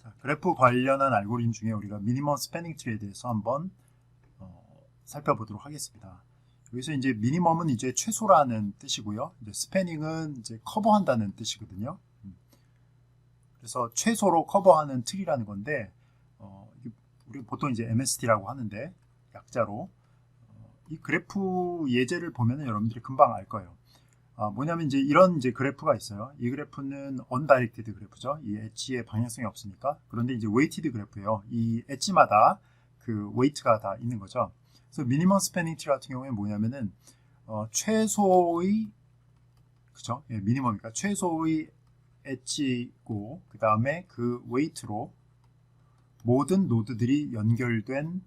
자, 그래프 관련한 알고리즘 중에 우리가 미니멈 스패닝 트리에 대해서 한번 살펴보도록 하겠습니다. 여기서 이제 미니멈은 이제 최소라는 뜻이고요. 이제 스패닝은 이제 커버한다는 뜻이거든요. 그래서 최소로 커버하는 트리라는 건데, 우리 보통 이제 MST라고 하는데 약자로 이 그래프 예제를 보면은 여러분들이 금방 알 거예요. 뭐냐면 이제 이런 이제 그래프가 있어요. 이 그래프는 언다이렉티드 그래프죠. 이 엣지의 방향성이 없으니까. 그런데 이제 웨이티드 그래프예요. 이 엣지마다 그 웨이트가 다 있는 거죠. 그래서 미니멈 스패닝 트리 같은 경우에 뭐냐면은 최소의 그죠? 예, 미니멈이니까 최소의 엣지고 그 다음에 그 웨이트로 모든 노드들이 연결된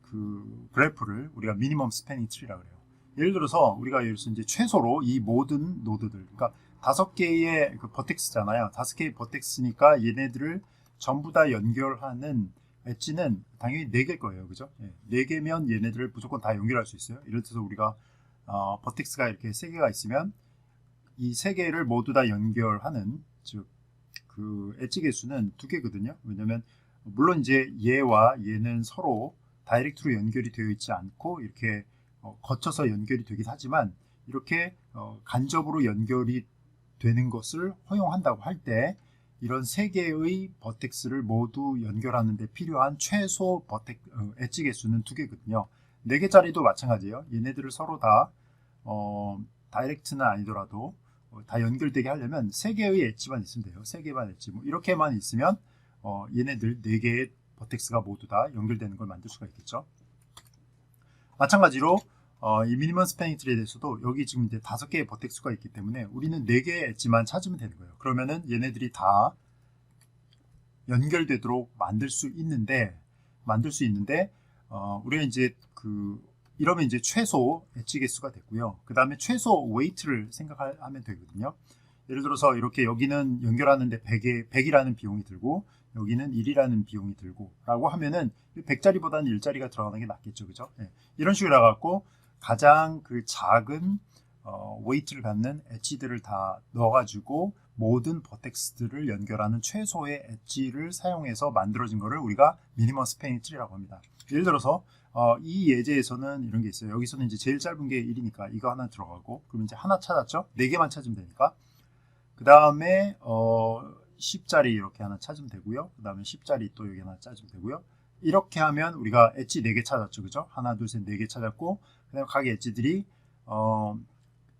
그 그래프를 우리가 미니멈 스패닝 트리라고 그래요. 예를 들어서 우리가 이제 최소로 이 모든 노드들, 그러니까 5개의 그 버텍스잖아요. 5개의 버텍스니까 얘네들을 전부 다 연결하는 엣지는 당연히 4개일 거예요. 그죠? 4개면 얘네들을 무조건 다 연결할 수 있어요. 예를 들어서 우리가 버텍스가 이렇게 3개가 있으면 이 3개를 모두 다 연결하는, 즉 그 엣지 개수는 2개거든요. 왜냐면 물론 이제 얘와 얘는 서로 다이렉트로 연결이 되어 있지 않고 이렇게 거쳐서 연결이 되긴 하지만 이렇게 간접으로 연결이 되는 것을 허용한다고 할 때 이런 3개의 버텍스를 모두 연결하는 데 필요한 최소 엣지 개수는 2개거든요. 4개짜리도 마찬가지예요. 얘네들을 서로 다 다이렉트는 아니더라도 다 연결되게 하려면 3개의 엣지만 있으면 돼요. 3개만 엣지. 뭐 이렇게만 있으면 얘네들 4개의 버텍스가 모두 다 연결되는 걸 만들 수가 있겠죠. 마찬가지로 이 미니멈 스패닝 트리에 대해서도 여기 지금 이제 5개의 버텍스가 있기 때문에 우리는 4개의 엣지만 찾으면 되는 거예요. 그러면은 얘네들이 다 연결되도록 만들 수 있는데 우리가 이제 이러면 이제 최소 엣지 개수가 됐고요. 그 다음에 최소 웨이트를 생각하면 되거든요. 예를 들어서 이렇게 여기는 연결하는데 100이라는 비용이 들고 여기는 1이라는 비용이 들고 라고 하면은 100짜리보다는 1짜리가 들어가는 게 낫겠죠. 그죠? 네. 이런 식으로 해갖고 가장 그 작은 웨이트를 갖는 엣지들을 다 넣어가지고 모든 버텍스들을 연결하는 최소의 엣지를 사용해서 만들어진 거를 우리가 미니멈 스패닝 트리라고 합니다. 예를 들어서 이 예제에서는 이런 게 있어요. 여기서는 이제 제일 짧은 게 1이니까 이거 하나 들어가고 그럼 이제 하나 찾았죠? 4개만 찾으면 되니까 그 다음에 10짜리 이렇게 하나 찾으면 되고요. 그 다음에 10짜리 또 여기 하나 찾으면 되고요. 이렇게 하면 우리가 엣지 4개 찾았죠. 그죠? 하나, 둘, 셋, 4개 찾았고 그 다음에 각 엣지들이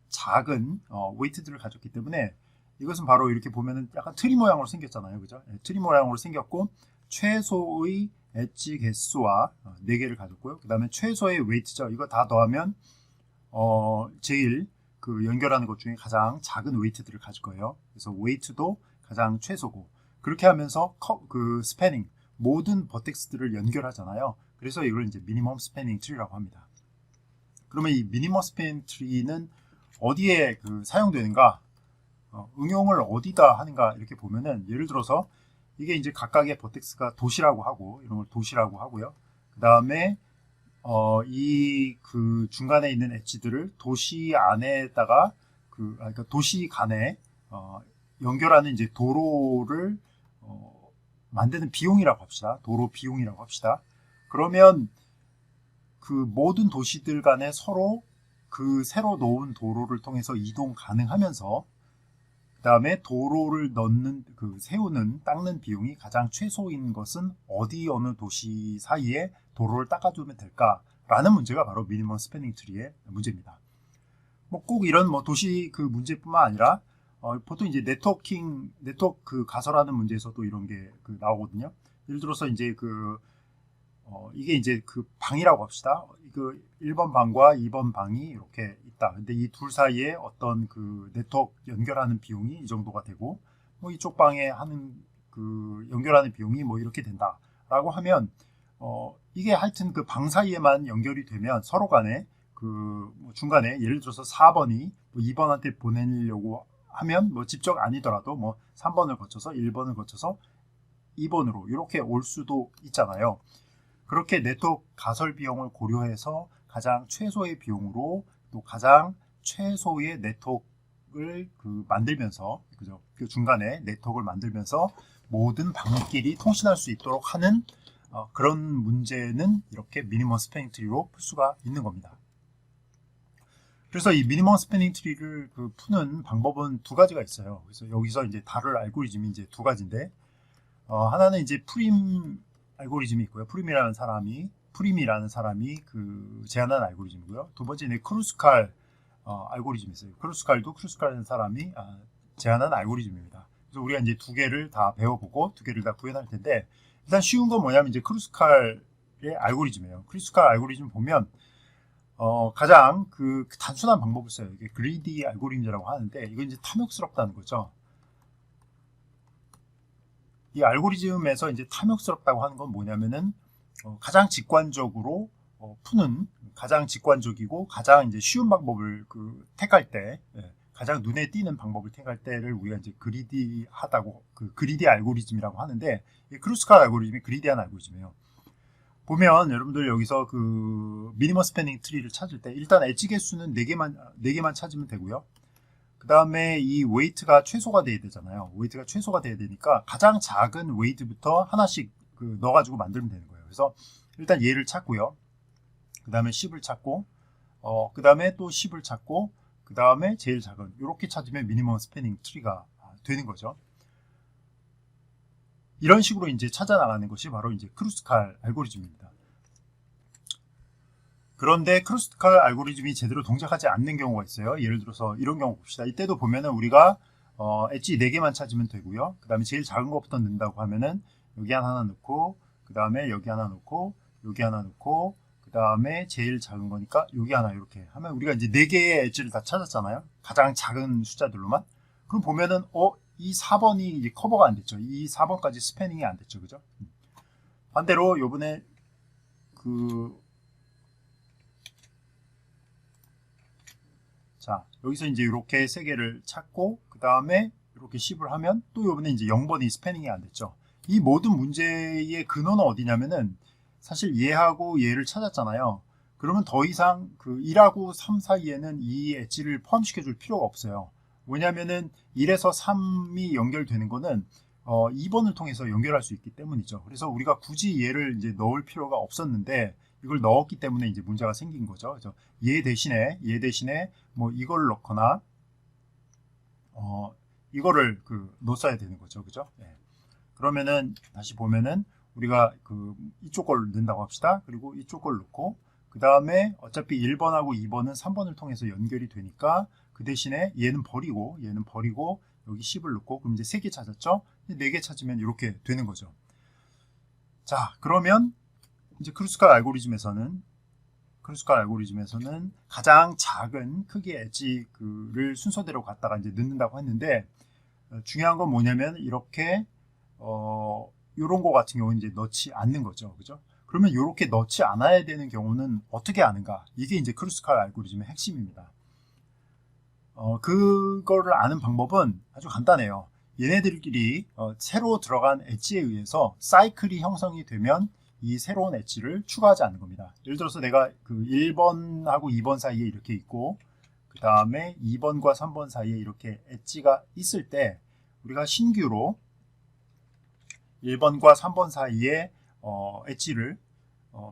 작은 웨이트들을 가졌기 때문에 이것은 바로 이렇게 보면은 약간 트리 모양으로 생겼잖아요. 그죠? 트리 모양으로 생겼고 최소의 엣지 개수와 4개를 가졌고요. 그 다음에 최소의 웨이트죠. 이거 다 더하면 제일 그 연결하는 것 중에 가장 작은 웨이트들을 가질 거예요. 그래서 웨이트도 가장 최소고 그렇게 하면서 그 스패닝 모든 버텍스들을 연결하잖아요. 그래서 이걸 이제 미니멈 스패닝 트리라고 합니다. 그러면 이 미니멈 스패닝 트리는 어디에 사용되는가? 응용을 어디다 하는가 이렇게 보면은 예를 들어서 이게 이제 각각의 버텍스가 도시라고 하고 이런 걸 도시라고 하고요. 그 다음에 이 중간에 있는 엣지들을 도시 안에다가 그러니까 도시 간에 연결하는 이제 도로를 만드는 비용이라고 합시다. 도로 비용이라고 합시다. 그러면 그 모든 도시들 간에 서로 그 새로 놓은 도로를 통해서 이동 가능하면서 그 다음에 도로를 세우는, 닦는 비용이 가장 최소인 것은 어느 도시 사이에 도로를 닦아두면 될까라는 문제가 바로 미니멈 스패닝 트리의 문제입니다. 뭐 꼭 이런 도시 문제뿐만 아니라 보통 이제 네트워크 가설하는 문제에서도 이런 게 나오거든요. 예를 들어서 이제 이게 이제 방이라고 합시다. 1번 방과 2번 방이 이렇게 있다. 근데 이 둘 사이에 어떤 네트워크 연결하는 비용이 이 정도가 되고, 뭐 이쪽 방에 하는 연결하는 비용이 뭐 이렇게 된다라고 하면, 이게 하여튼 방 사이에만 연결이 되면 서로 간에 뭐 중간에 예를 들어서 4번이 2번한테 보내려고 하면 뭐 직접 아니더라도 뭐 3번을 거쳐서 1번을 거쳐서 2번으로 이렇게 올 수도 있잖아요. 그렇게 네트워크 가설 비용을 고려해서 가장 최소의 비용으로 또 가장 최소의 네트워크 네트워크를 만들면서, 그죠? 그 중간에 네트워크를 만들면서 모든 방끼리 통신할 수 있도록 하는 그런 문제는 이렇게 미니멈 스패닝 트리로 풀 수가 있는 겁니다. 그래서 이 미니멈 스패닝 트리를 푸는 방법은 두 가지가 있어요. 그래서 여기서 이제 다룰 알고리즘이 이제 두 가지인데, 하나는 이제 프림 알고리즘이 있고요. 프림이라는 사람이 제안한 알고리즘이고요. 두 번째 는 크루스칼 알고리즘이 있어요. 크루스칼이라는 사람이 제안한 알고리즘입니다. 그래서 우리가 이제 두 개를 다 배워보고 두 개를 다 구현할 텐데, 일단 쉬운 건 뭐냐면 이제 크루스칼의 알고리즘이에요. 크루스칼 알고리즘 보면 가장 단순한 방법을 써요. 이게 그리디 알고리즘이라고 하는데, 이건 이제 탐욕스럽다는 거죠. 이 알고리즘에서 이제 탐욕스럽다고 하는 건 뭐냐면은 가장 직관적으로 가장 직관적이고 가장 이제 쉬운 방법을 택할 때, 가장 눈에 띄는 방법을 택할 때를 우리가 이제 그리디하다고, 그리디 알고리즘이라고 하는데, 이 크루스칼 알고리즘이 그리디한 알고리즘이에요. 보면 여러분들 여기서 미니멈 스패닝 트리를 찾을 때 일단 엣지 개수는 4개만 찾으면 되고요. 그 다음에 이 웨이트가 최소가 돼야 되잖아요. 웨이트가 최소가 돼야 되니까 가장 작은 웨이트부터 하나씩 넣어가지고 만들면 되는 거예요. 그래서 일단 얘를 찾고요. 그 다음에 10을 찾고, 그 다음에 또 10을 찾고, 그 다음에 제일 작은, 이렇게 찾으면 미니멈 스패닝 트리가 되는 거죠. 이런 식으로 이제 찾아 나가는 것이 바로 이제 크루스칼 알고리즘입니다. 그런데 크루스칼 알고리즘이 제대로 동작하지 않는 경우가 있어요. 예를 들어서 이런 경우 봅시다. 이때도 보면은 우리가 엣지 4개만 찾으면 되고요. 그 다음에 제일 작은 것부터 넣는다고 하면은 여기 하나 넣고, 그 다음에 여기 하나 넣고, 여기 하나 넣고, 그 다음에 제일 작은 거니까 여기 하나, 이렇게 하면 우리가 이제 4개의 엣지를 다 찾았잖아요. 가장 작은 숫자들로만. 그럼 보면은 이 4번이 이제 커버가 안 됐죠. 이 4번까지 스패닝이 안 됐죠. 그죠? 반대로 요번에 자, 여기서 이제 이렇게 3개를 찾고, 그 다음에 이렇게 10을 하면 또 이번에 이제 0번이 스패닝이 안 됐죠. 이 모든 문제의 근원은 어디냐면은 사실 얘하고 얘를 찾았잖아요. 그러면 더 이상 1하고 3 사이에는 이 엣지를 포함시켜 줄 필요가 없어요. 왜냐면은 1에서 3이 연결되는 거는 2번을 통해서 연결할 수 있기 때문이죠. 그래서 우리가 굳이 얘를 이제 넣을 필요가 없었는데 이걸 넣었기 때문에 이제 문제가 생긴 거죠. 그래서 얘 대신에 뭐 이걸 넣거나 이거를 넣었어야 되는 거죠. 그죠? 예. 그러면은 다시 보면은 우리가 이쪽 걸 넣는다고 합시다. 그리고 이쪽 걸 넣고, 그 다음에 어차피 1번하고 2번은 3번을 통해서 연결이 되니까 그 대신에 얘는 버리고 여기 10을 넣고, 그럼 이제 3개 찾았죠? 4개 찾으면 이렇게 되는 거죠. 자, 그러면 이제 크루스칼 알고리즘에서는 가장 작은 크기의 엣지를 순서대로 갖다가 이제 넣는다고 했는데, 중요한 건 뭐냐면 이렇게 이런 거 같은 경우는 이제 넣지 않는 거죠. 그죠? 그러면 이렇게 넣지 않아야 되는 경우는 어떻게 하는가? 이게 이제 크루스칼 알고리즘의 핵심입니다. 그거를 아는 방법은 아주 간단해요. 얘네들끼리 새로 들어간 엣지에 의해서 사이클이 형성이 되면 이 새로운 엣지를 추가하지 않는 겁니다. 예를 들어서 내가 1번하고 2번 사이에 이렇게 있고, 그 다음에 2번과 3번 사이에 이렇게 엣지가 있을 때 우리가 신규로 1번과 3번 사이에 엣지를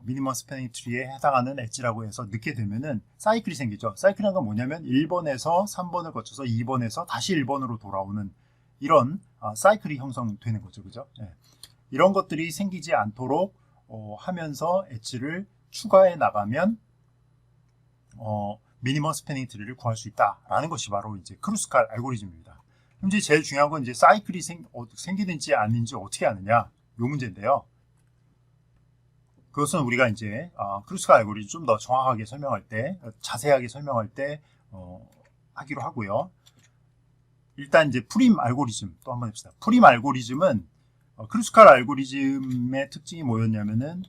미니멈 스패닝 트리에 해당하는 엣지라고 해서 넣게 되면은 사이클이 생기죠. 사이클이라는 건 뭐냐면 1번에서 3번을 거쳐서 2번에서 다시 1번으로 돌아오는 이런 사이클이 형성되는 거죠. 그죠? 네. 이런 것들이 생기지 않도록 하면서 엣지를 추가해 나가면 미니멈 스패닝 트리를 구할 수 있다라는 것이 바로 이제 크루스칼 알고리즘입니다. 현재 제일 중요한 건 이제 사이클이 생기는지 아닌지 어떻게 하느냐, 이 문제인데요. 그것은 우리가 이제 크루스칼 알고리즘 좀 더 정확하게 설명할 때, 자세하게 설명할 때 하기로 하고요. 일단 이제 프림 알고리즘 또 한번 해봅시다. 프림 알고리즘은 크루스칼 알고리즘의 특징이 뭐였냐면은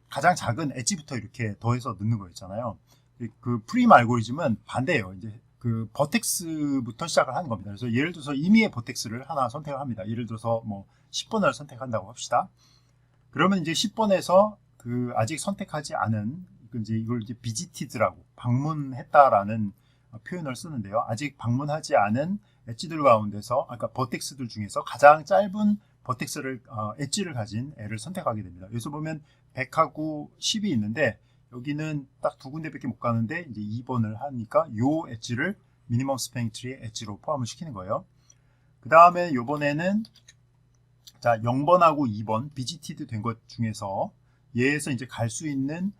가장 작은 엣지부터 이렇게 더해서 넣는 거였잖아요. 그 프림 알고리즘은 반대예요. 이제 버텍스부터 시작을 하는 겁니다. 그래서 예를 들어서 임의의 버텍스를 하나 선택을 합니다. 예를 들어서 뭐 10번을 선택한다고 합시다. 그러면 이제 10번에서 아직 선택하지 않은 이걸 이제 비지티드라고 방문했다라는 표현을 쓰는데요. 아직 방문하지 않은 엣지들 가운데서 아까 버텍스들 중에서 가장 짧은 버텍스를 엣지를 가진 애를 선택하게 됩니다. 여기서 보면 100하고 10이 있는데 여기는 딱 두 군데밖에 못 가는데 이제 2번을 하니까 요 엣지를 미니멈 스패닝 트리의 엣지로 포함을 시키는 거예요. 그 다음에 요번에는 자 0번하고 2번 비지티드 된 것 중에서 얘에서 이제 갈 수 있는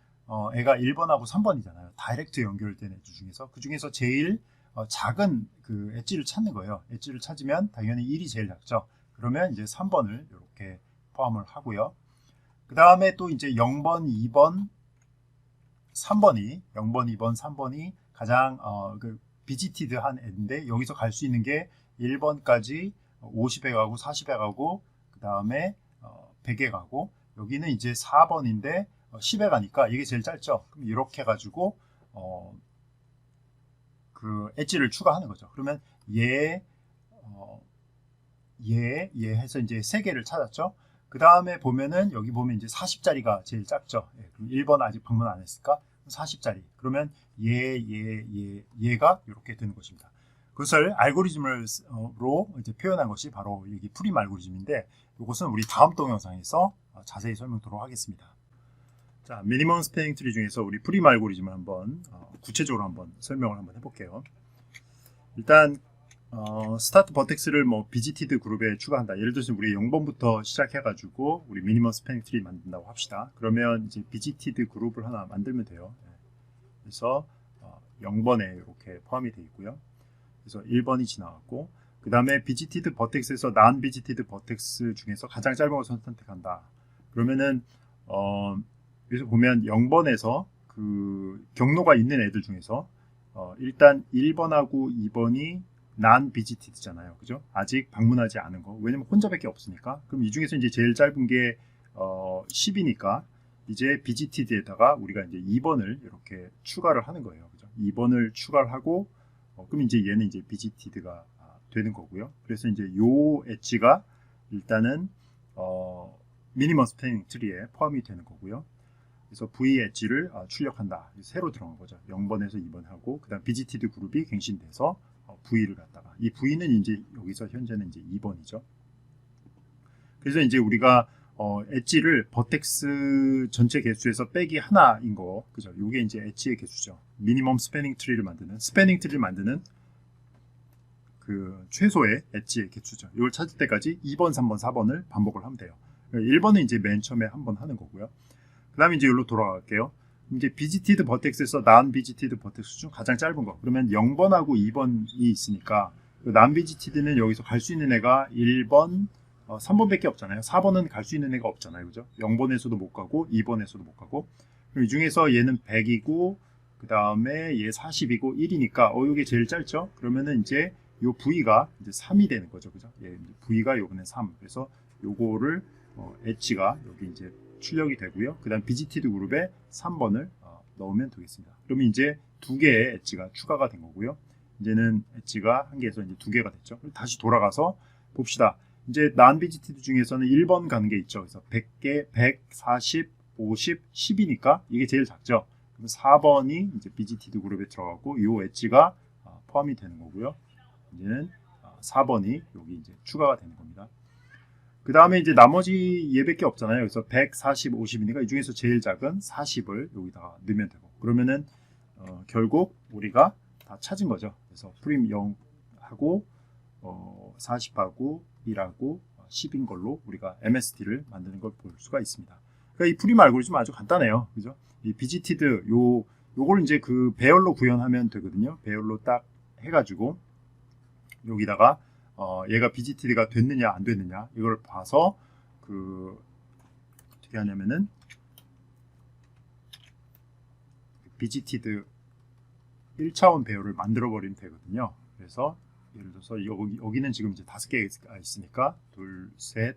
애가 1번하고 3번이잖아요. 다이렉트 연결된 엣지 중에서 그 중에서 제일 작은 그 엣지를 찾는 거예요. 엣지를 찾으면 당연히 1이 제일 작죠. 그러면 이제 3번을 이렇게 포함을 하고요. 그 다음에 또 이제 0번, 2번, 3번이 0번, 2번, 3번이 가장 그 비지티드한 애인데 여기서 갈 수 있는 게 1번까지 50에 가고 40에 가고 그 다음에 100에 가고 여기는 이제 4번인데 10에 가니까 이게 제일 짧죠. 그럼 이렇게 해가지고 그 엣지를 추가하는 거죠. 그러면 얘 해서 이제 3개를 찾았죠. 그 다음에 보면은 여기 보면 이제 40짜리가 제일 작죠. 예, 그럼 1번 아직 방문 안 했을까? 40짜리. 그러면 얘가 이렇게 되는 것입니다. 그것을 알고리즘으로 이제 표현한 것이 바로 여기 프림 알고리즘인데 이것은 우리 다음 동영상에서 자세히 설명하도록 하겠습니다. 자, 미니멈 스패닝 트리 중에서 우리 프림 알고리즘을 한번 구체적으로 한번 설명을 한번 해볼게요. 일단 스타트 버텍스를 뭐 비지티드 그룹에 추가한다. 예를 들어서 우리 0번부터 시작해가지고 우리 미니멈 스패닝 트리 만든다고 합시다. 그러면 이제 비지티드 그룹을 하나 만들면 돼요. 그래서 0번에 이렇게 포함이 되어 있고요. 그래서 1번이 지나갔고 그 다음에 비지티드 버텍스에서 난 비지티드 버텍스 중에서 가장 짧은 것을 선택한다. 그러면은 여기서 보면 0번에서 그 경로가 있는 애들 중에서 일단 1번하고 2번이 난 비지티드잖아요. 그죠? 아직 방문하지 않은 거. 왜냐면 혼자밖에 없으니까. 그럼 이 중에서 이제 제일 짧은 게 10이니까 이제 비지티드에다가 우리가 이제 2번을 이렇게 추가를 하는 거예요. 그죠? 2번을 추가를 하고 그럼 이제 얘는 이제 비지티드가 되는 거고요. 그래서 이제 요 엣지가 일단은 미니멈 스패닝 트리에 포함이 되는 거고요. 그래서 V 엣지를 출력한다. 새로 들어간 거죠. 0번에서 2번 하고 그다음 비지티드 그룹이 갱신돼서 V를 갖다가 이 V는 이제 여기서 현재는 이제 2번이죠. 그래서 이제 우리가 엣지를 버텍스 전체 개수에서 빼기 하나인 거, 그죠? 이게 이제 엣지의 개수죠. 미니멈 스패닝 트리를 만드는 그 최소의 엣지의 개수죠. 이걸 찾을 때까지 2번, 3번, 4번을 반복을 하면 돼요. 1번은 이제 맨 처음에 한번 하는 거고요. 그 다음에 이제 여기로 돌아갈게요. 이제 비지티드 버텍스에서 난 비지티드 버텍스 중 가장 짧은 거. 그러면 0번하고 2번이 있으니까 난 비지티드는 여기서 갈 수 있는 애가 1번, 3번밖에 없잖아요. 4번은 갈 수 있는 애가 없잖아요. 그죠? 0번에서도 못 가고 2번에서도 못 가고. 그럼 이 중에서 얘는 100이고 그 다음에 얘 40이고 1이니까 이게 제일 짧죠? 그러면은 이제 요 V가 이제 3이 되는 거죠. 그죠? 예, V가 요번에 3. 그래서 요거를 엣지가 여기 이제 출력이 되고요. 그 다음 비지티드 그룹에 3번을 넣으면 되겠습니다. 그러면 이제 두 개의 엣지가 추가가 된 거고요. 이제는 엣지가 한 개에서 이제 두 개가 됐죠. 다시 돌아가서 봅시다. 이제 난 비지티드 중에서는 1번 가는 게 있죠. 그래서 100개, 100, 40, 50, 10이니까 이게 제일 작죠. 그럼 4번이 이제 비지티드 그룹에 들어가고 이 엣지가 포함이 되는 거고요. 이제는 4번이 여기 이제 추가가 되는 겁니다. 그 다음에 이제 나머지 얘밖에 없잖아요. 그래서 100, 40, 50이니까 이 중에서 제일 작은 40을 여기다가 넣으면 되고 그러면은 결국 우리가 다 찾은 거죠. 그래서 프림 0하고 40하고 1하고 10인 걸로 우리가 MST를 만드는 걸 볼 수가 있습니다. 그러니까 이 프림 알고리즘 아주 간단해요. 그죠? 이 비지티드 요걸 이제 그 배열로 구현하면 되거든요. 배열로 딱 해가지고 여기다가 얘가 비지티드가 됐느냐 안 됐느냐 이걸 봐서 그 어떻게 하냐면은 비지티드 1차원 배열을 만들어 버리면 되거든요. 그래서 예를 들어서 여기는 지금 이제 5개가 있으니까 둘, 셋,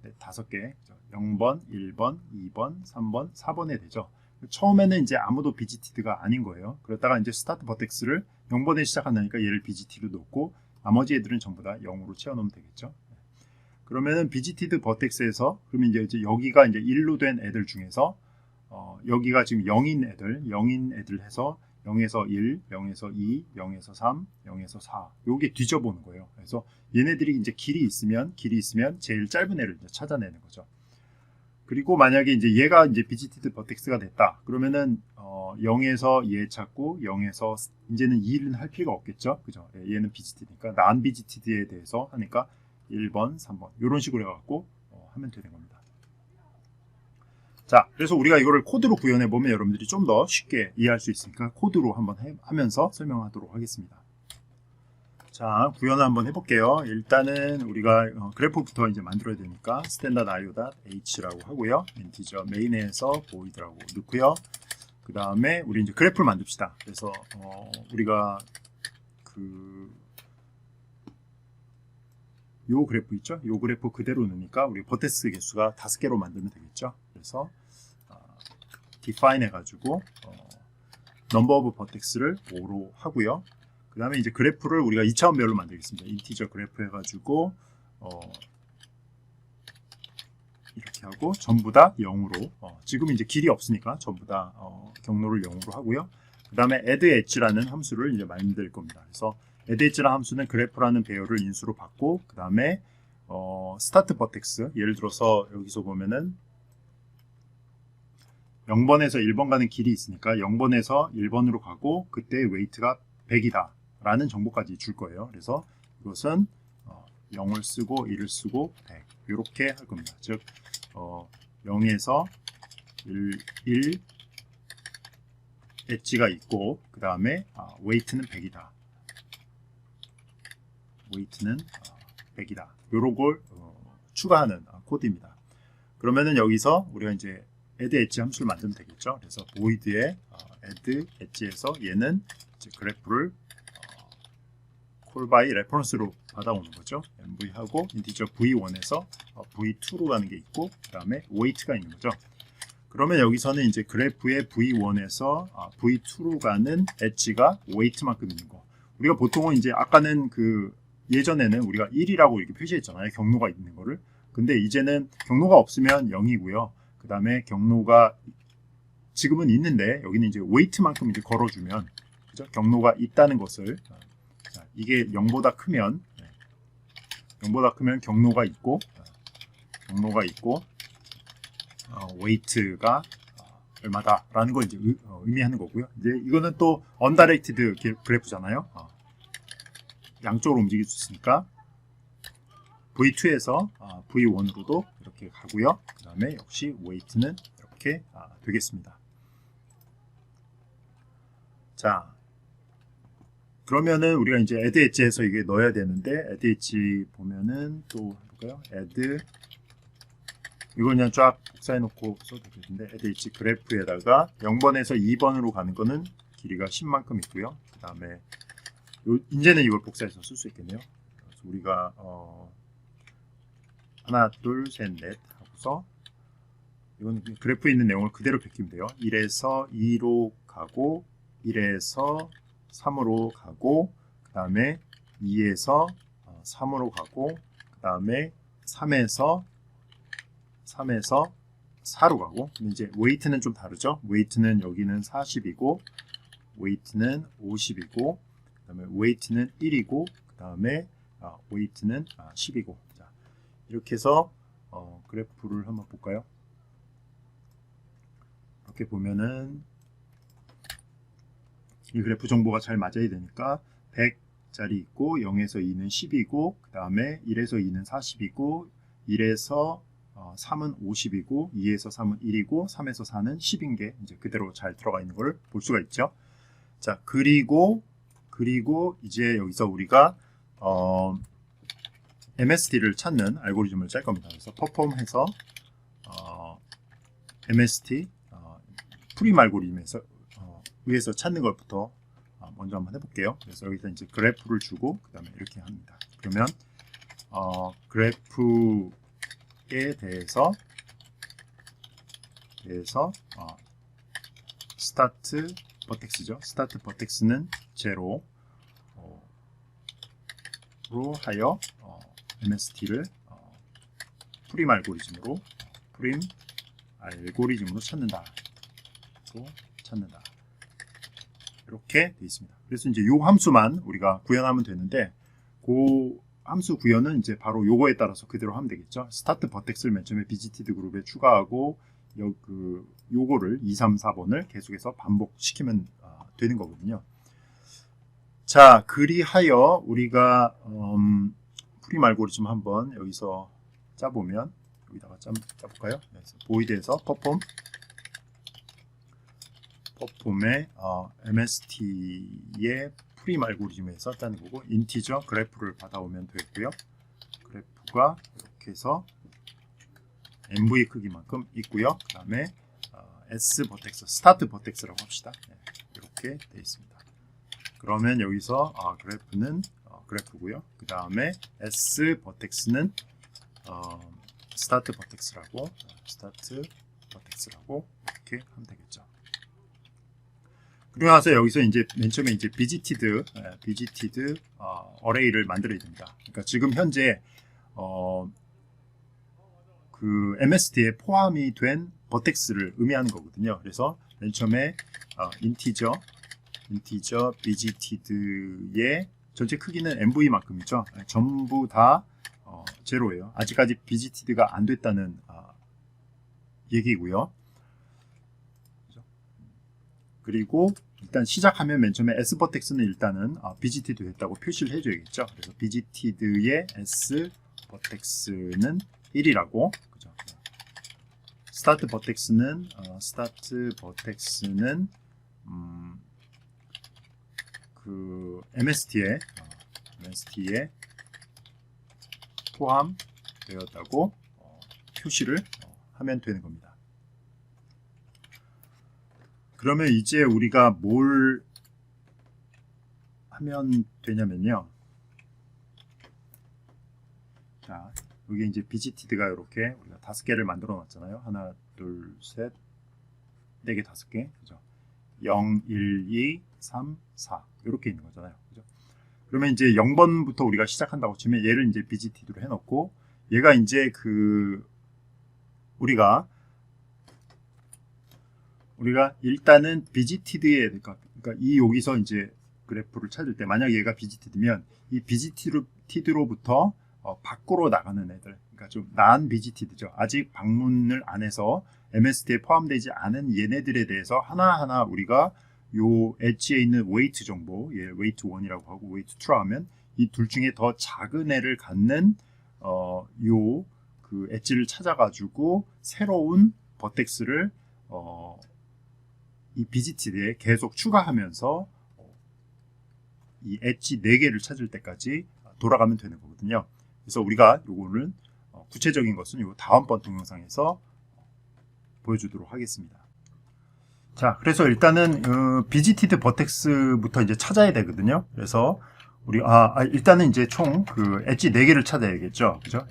넷, 5개 0번, 1번, 2번, 3번, 4번에 되죠. 처음에는 이제 아무도 비지티드가 아닌 거예요. 그러다가 이제 스타트 버텍스를 0번에 시작한다니까 얘를 비지티드로 놓고 나머지 애들은 전부 다 0으로 채워놓으면 되겠죠. 그러면은 비지티드 버텍스에서 그러면 이제 여기가 이제 1로 된 애들 중에서 여기가 지금 0인 애들 해서 0에서 1, 0에서 2, 0에서 3, 0에서 4 요게 뒤져보는 거예요. 그래서 얘네들이 이제 길이 있으면 제일 짧은 애를 이제 찾아내는 거죠. 그리고 만약에 이제 얘가 이제 비지티드 버텍스가 됐다. 그러면은 0에서 얘 찾고 0에서 이제는 2는 할 필요가 없겠죠. 그죠? 얘는 비지티드니까 난 비지티드에 대해서 하니까 1번, 3번 이런 식으로 해갖고 하면 되는 겁니다. 자, 그래서 우리가 이거를 코드로 구현해 보면 여러분들이 좀 더 쉽게 이해할 수 있으니까 코드로 한번 하면서 설명하도록 하겠습니다. 자, 구현을 한번 해볼게요. 일단은 우리가 그래프부터 이제 만들어야 되니까 스탠다드 io.h라고 하고요. 인티저 메인에서 void라고 넣고요. 그 다음에 우리 이제 그래프를 만듭시다. 그래서 우리가 요 그래프 있죠? 요 그래프 그대로 넣으니까 우리 버텍스 개수가 5개로 만들면 되겠죠? 그래서 define 해가지고 number of vertex를 5로 하고요. 그 다음에 이제 그래프를 우리가 2차원별로 만들겠습니다. 인티저 그래프 해가지고 이렇게 하고 전부 다 0으로 지금 이제 길이 없으니까 전부 다 경로를 0으로 하고요. 그 다음에 add edge라는 함수를 이제 만들 겁니다. 그래서 add edge라는 함수는 그래프라는 배열을 인수로 받고 그 다음에 start vertex 예를 들어서 여기서 보면은 0번에서 1번 가는 길이 있으니까 0번에서 1번으로 가고 그때 웨이트가 100이다 라는 정보까지 줄 거예요. 그래서 이것은 0을 쓰고 1을 쓰고 100 이렇게 할 겁니다. 즉 0에서 1 엣지가 있고 그 다음에 웨이트는 100이다. 웨이트는 100이다. 요런 걸 추가하는 코드입니다. 그러면은 여기서 우리가 이제 add 엣지 함수를 만들면 되겠죠. 그래서 void에 add 엣지에서 얘는 이제 그래프를 call by reference로 받아오는 거죠. mv하고 인티저 v1에서 v2로 가는 게 있고 그 다음에 weight가 있는 거죠. 그러면 여기서는 이제 그래프의 v1에서 v2로 가는 엣지가 weight만큼 있는 거. 우리가 보통은 이제 아까는 예전에는 우리가 1이라고 이렇게 표시했잖아요. 경로가 있는 거를. 근데 이제는 경로가 없으면 0이고요. 그 다음에 경로가 지금은 있는데 여기는 이제 weight만큼 이제 걸어주면 그죠? 경로가 있다는 것을 이게 0보다 크면 경로가 있고 weight가 얼마다 라는 걸 이제 의미하는 거고요. 이제 이거는 또 undirected 그래프잖아요. 양쪽으로 움직일 수 있으니까 V2에서 V1으로도 이렇게 가고요. 그 다음에 역시 weight는 이렇게 되겠습니다. 자, 그러면은 우리가 이제 add 엣지에서 이게 넣어야 되는데 add 엣지 보면은 또 해볼까요? add 이거 그냥 쫙 복사해 놓고 써도 되는데 add 엣지 그래프에다가 0번에서 2번으로 가는 거는 길이가 10만큼 있고요. 그 다음에 이제는 이걸 복사해서 쓸 수 있겠네요. 그래서 우리가 하나, 둘, 셋, 넷 하고서 이건 그래프에 있는 내용을 그대로 베끼면 돼요. 1에서 2로 가고 1에서 3으로 가고 그 다음에 2에서 3으로 가고 그 다음에 3에서 4로 가고 근데 이제 웨이트는 좀 다르죠. 웨이트는 여기는 40이고 웨이트는 50이고 그 다음에 웨이트는 1이고 그 다음에 웨이트는 10이고 자, 이렇게 해서 그래프를 한번 볼까요? 이렇게 보면은 이 그래프 정보가 잘 맞아야 되니까 100짜리 있고 0에서 2는 10이고 그 다음에 1에서 2는 40이고 1에서 3은 50이고 2에서 3은 1이고 3에서 4는 10인 게 이제 그대로 잘 들어가 있는 걸 볼 수가 있죠. 자, 그리고 이제 여기서 우리가 MST를 찾는 알고리즘을 짤 겁니다. 그래서 perform해서 MST 프림 알고리즘에서 위에서 찾는 것부터 먼저 한번 해볼게요. 그래서 여기서 이제 그래프를 주고 그 다음에 이렇게 합니다. 그러면 그래프에 대해서 스타트 버텍스죠. 스타트 버텍스는 제로로 하여 MST를 프림 알고리즘으로 찾는다. 이렇게 돼 있습니다. 그래서 이제 요 함수만 우리가 구현하면 되는데 그 함수 구현은 이제 바로 요거에 따라서 그대로 하면 되겠죠. 스타트 버텍스를 맨 처음에 비지티드 그룹에 추가하고 요거를 2, 3, 4번을 계속해서 반복시키면 되는 거거든요. 자, 그리하여 우리가 프림 알고리즘 한번 여기서 짜보면 여기다가 짜볼까요? 보이드에서 퍼폼의 MST의 프림 알고리즘에서 짜는 거고 인티저 그래프를 받아오면 되고요. 그래프가 이렇게 해서 MV 크기만큼 있고요. 그 다음에 S 버텍스, 스타트 버텍스라고 합시다. 네, 이렇게 되어 있습니다. 그러면 여기서 그래프는 그래프고요. 그 다음에 S 버텍스는 스타트 버텍스라고 이렇게 하면 되겠죠. 그리고 나서 여기서 이제 맨 처음에 이제 비지티드 어레이를 만들어야 됩니다. 그러니까 지금 현재 그 MST에 포함이 된 버텍스를 의미하는 거거든요. 그래서 맨 처음에 인티저 비지티드의 전체 크기는 MV만큼이죠. 전부 다 제로예요. 아직까지 비지티드가 안 됐다는 얘기고요. 그리고 일단 시작하면 맨 처음에 S 버텍스는 일단은 비지티드 됐다고 표시를 해줘야겠죠. 그래서 비지티드의 S 버텍스는 1이라고, 그죠? 스타트 버텍스는 그 MST에 포함되었다고 표시를 하면 되는 겁니다. 그러면 이제 우리가 뭘 하면 되냐면요. 자, 여기 이제 비지티드가 이렇게 우리가 5개를 만들어 놨잖아요. 하나, 둘, 셋, 4개, 5개. 그죠? 0, 1, 2, 3, 4. 이렇게 있는 거잖아요. 그죠? 그러면 이제 0번부터 우리가 시작한다고 치면 얘를 이제 비지티드로 해놓고 얘가 이제 우리가 일단은 비지티드에 그러니까 이 여기서 이제 그래프를 찾을 때 만약 얘가 비지티드면 이 비지티드로부터 밖으로 나가는 애들, 그러니까 좀 나은 비지티드죠. 아직 방문을 안 해서 MST에 포함되지 않은 얘네들에 대해서 하나하나 우리가 요 엣지에 있는 웨이트 정보, 얘 웨이트 1이라고 하고 웨이트 2라고 하면 이 둘 중에 더 작은 애를 갖는 그 엣지를 찾아가지고 새로운 버텍스를 이 비지티드에 계속 추가하면서 이 엣지 4개를 찾을 때까지 돌아가면 되는 거거든요. 그래서 우리가 요거는 구체적인 것은 요 다음번 동영상에서 보여주도록 하겠습니다. 자, 그래서 일단은 비지티드 버텍스부터 이제 찾아야 되거든요. 그래서 우리 일단은 이제 총 그 엣지 4개를 찾아야겠죠. 그죠?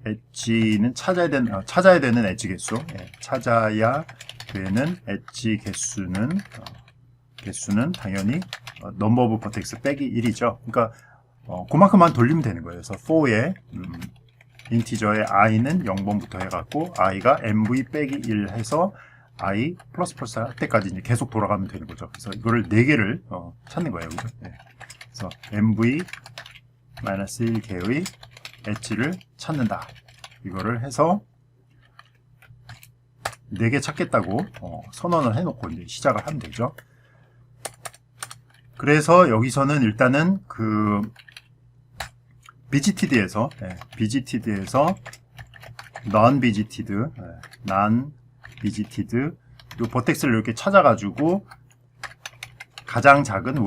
엣지는 찾아야 되는 엣지 개수. 찾아야 되는 엣지 개수는 당연히 넘버 오브 버텍스 빼기 1이죠. 그러니까 그만큼만 돌리면 되는 거예요. 그래서 for에 인티저의 i는 0번부터 해갖고 i가 mv 빼기 1 해서 i 플러스 할 때까지 이제 계속 돌아가면 되는 거죠. 그래서 이거를 4개를 찾는 거예요. 그죠? 그래서 mv 1개의 엣지를 찾는다. 이거를 해서 4개 찾겠다고 선언을 해놓고 이제 시작을 하면 되죠. 그래서 여기서는 일단은 그 비지티드에서 non 비지티드 요 버텍스를 이렇게 찾아가지고 가장 작은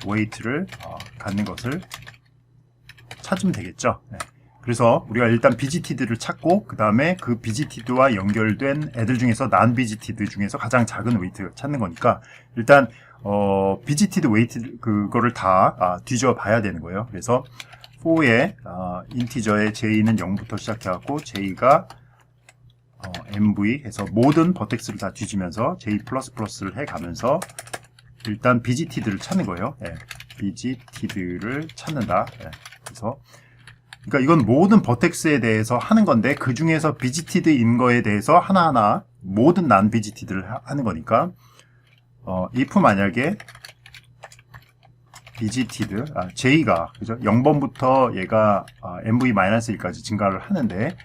웨이트를 갖는 것을 찾으면 되겠죠. 그래서 우리가 일단 비지티드를 찾고 그 다음에 그 비지티드와 연결된 애들 중에서 non 비지티드 중에서 가장 작은 웨이트 찾는 거니까 일단 비지티드 웨이트 그거를 다 뒤져 봐야 되는 거예요. 그래서 for에 인티저의 j는 0부터 시작해갖고 j가 mv 해서 모든 버텍스를 다 뒤지면서 j++를 해가면서 일단 비지티드를 찾는 거예요. 비지티드를 찾는다. 그래서 그러니까 이건 모든 버텍스에 대해서 하는 건데 그 중에서 비지티드인 거에 대해서 하나하나 모든 난 비지티드를 하는 거니까 if 만약에 비지티드 j가 그죠? 0번부터 얘가 mv-1까지 증가를 하는데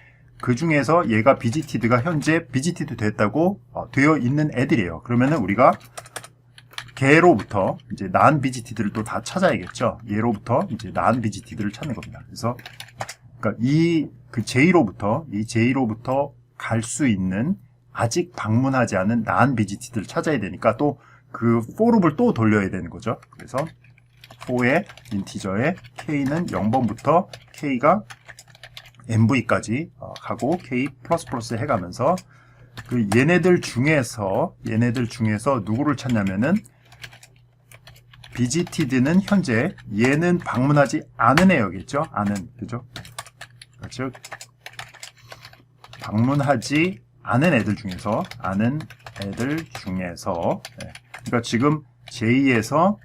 그 중에서 얘가 비지티드가 현재 비지티드 됐다고 되어 있는 애들이에요. 그러면은 우리가 걔로부터 이제 난 비지티드를 또 다 찾아야겠죠. 얘로부터 이제 난 비지티드를 찾는 겁니다. 그래서 그러니까 이 J로부터 갈 수 있는 아직 방문하지 않은 난 비지티드를 찾아야 되니까 또 그 forloop을 또 돌려야 되는 거죠. 그래서 for의 인티저에 k는 0번부터 k가 mv까지 가고 k 플러스 해가면서 그 얘네들 중에서 누구를 찾냐면은 비지티드는 현재 얘는 방문하지 않은 애였겠죠? 그죠? 즉 방문하지 않은 애들 중에서 그러니까 지금 J에서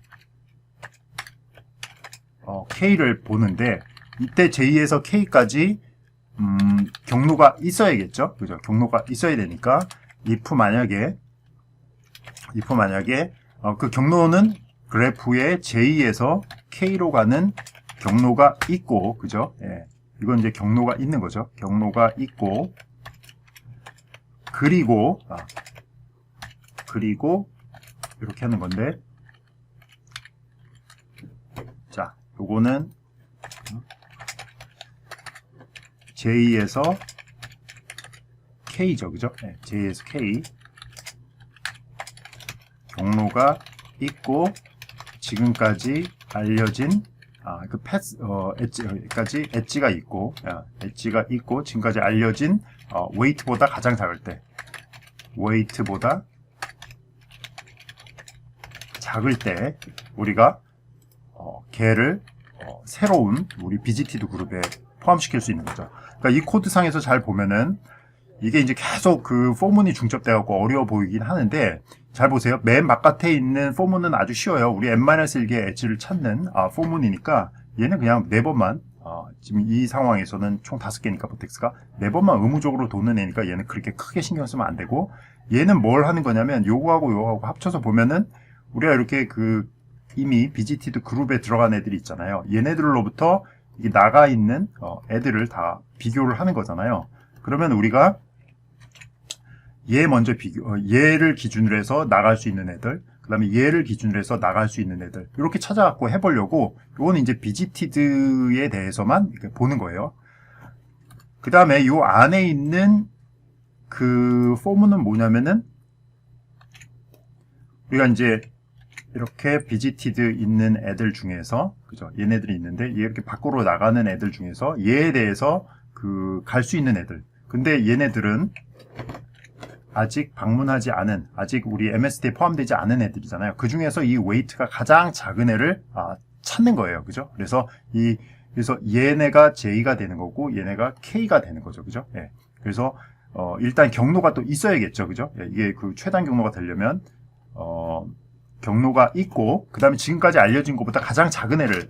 K를 보는데 이때 J에서 K까지 경로가 있어야겠죠? 그죠? 경로가 있어야 되니까 if 만약에 그 경로는 그래프에 J에서 K로 가는 경로가 있고, 그죠? 예. 이건 이제 경로가 있는 거죠. 경로가 있고, 그리고 이렇게 하는 건데, 자, 요거는 J에서 K죠, 그죠? 예. J에서 K 경로가 있고 지금까지 알려진 그 패스 엣지가 있고 지금까지 알려진 웨이트보다 가장 작을 때 우리가 걔를 새로운 우리 비지티드 그룹에 포함시킬 수 있는 거죠. 그러니까 이 코드 상에서 잘 보면은 이게 이제 계속 그 포문이 중첩돼갖고 어려워 보이긴 하는데 잘 보세요. 맨 바깥에 있는 포문은 아주 쉬워요. 우리 n-1개의 엣지를 찾는 포문이니까 얘는 그냥 4번만 지금 이 상황에서는 총 5개니까 버텍스가 4번만 의무적으로 도는 애니까 얘는 그렇게 크게 신경 쓰면 안 되고 얘는 뭘 하는 거냐면 요거하고 합쳐서 보면은 우리가 이렇게 그 이미 비지티드 그룹에 들어간 애들이 있잖아요. 얘네들로부터 이게 나가 있는 애들을 다 비교를 하는 거잖아요. 그러면 우리가 얘를 기준으로 해서 나갈 수 있는 애들, 그 다음에 얘를 기준으로 해서 나갈 수 있는 애들, 이렇게 찾아갖고 해보려고, 요거는 이제 비지티드에 대해서만 이렇게 보는 거예요. 그 다음에 요 안에 있는 그 포문은 뭐냐면은, 우리가 이제 이렇게 비지티드 있는 애들 중에서, 그죠? 얘네들이 있는데, 얘 이렇게 밖으로 나가는 애들 중에서 얘에 대해서 갈 수 있는 애들. 근데 얘네들은 아직 방문하지 않은, 아직 우리 MST에 포함되지 않은 애들이잖아요. 그 중에서 이 웨이트가 가장 작은 애를 찾는 거예요. 그죠? 그래서 얘네가 J가 되는 거고, 얘네가 K가 되는 거죠. 그죠? 예. 그래서, 일단 경로가 또 있어야겠죠. 그죠? 예. 이게 그 최단 경로가 되려면, 경로가 있고, 그 다음에 지금까지 알려진 것보다 가장 작은 애를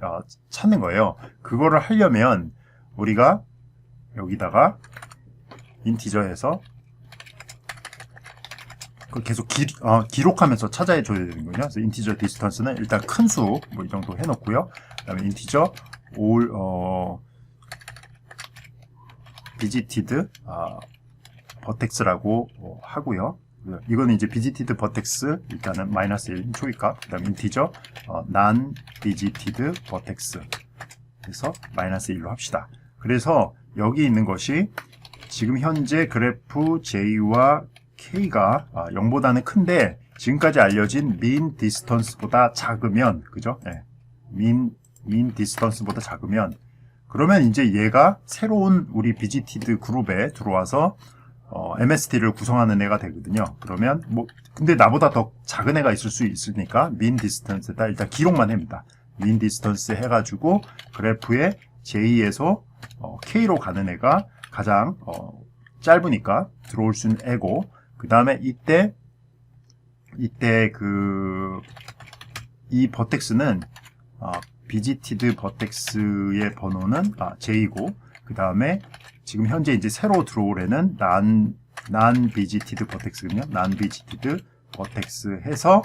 찾는 거예요. 그거를 하려면, 우리가 여기다가 인티저에서 계속 기록하면서 찾아야 줘야 되는군요. 그래서 인티저 디스턴스는 일단 큰 수, 뭐 이 정도 해놓고요. 그 다음에 인티저 올, 비지티드, 버텍스라고 하고요. 이거는 이제 비지티드 버텍스, 일단은 -1 초기값, 그 다음에 인티저, 난 비지티드 버텍스. 그래서 -1로 합시다. 그래서 여기 있는 것이 지금 현재 그래프 J와 K가 0보다는 큰데 지금까지 알려진 mean distance보다 작으면 그죠? 네. mean distance보다 작으면 그러면 이제 얘가 새로운 우리 비지티드 그룹에 들어와서 MST를 구성하는 애가 되거든요. 그러면 뭐 근데 나보다 더 작은 애가 있을 수 있으니까 mean distance에다 일단 기록만 합니다. mean distance 해가지고 그래프에 J에서 K로 가는 애가 가장 짧으니까 들어올 수 있는 애고 그 다음에 이때 이 버텍스는 비지티드 버텍스의 번호는 J고, 그 다음에 지금 현재 이제 새로 들어올 애는 난 비지티드 버텍스거든요. 난 비지티드 버텍스 해서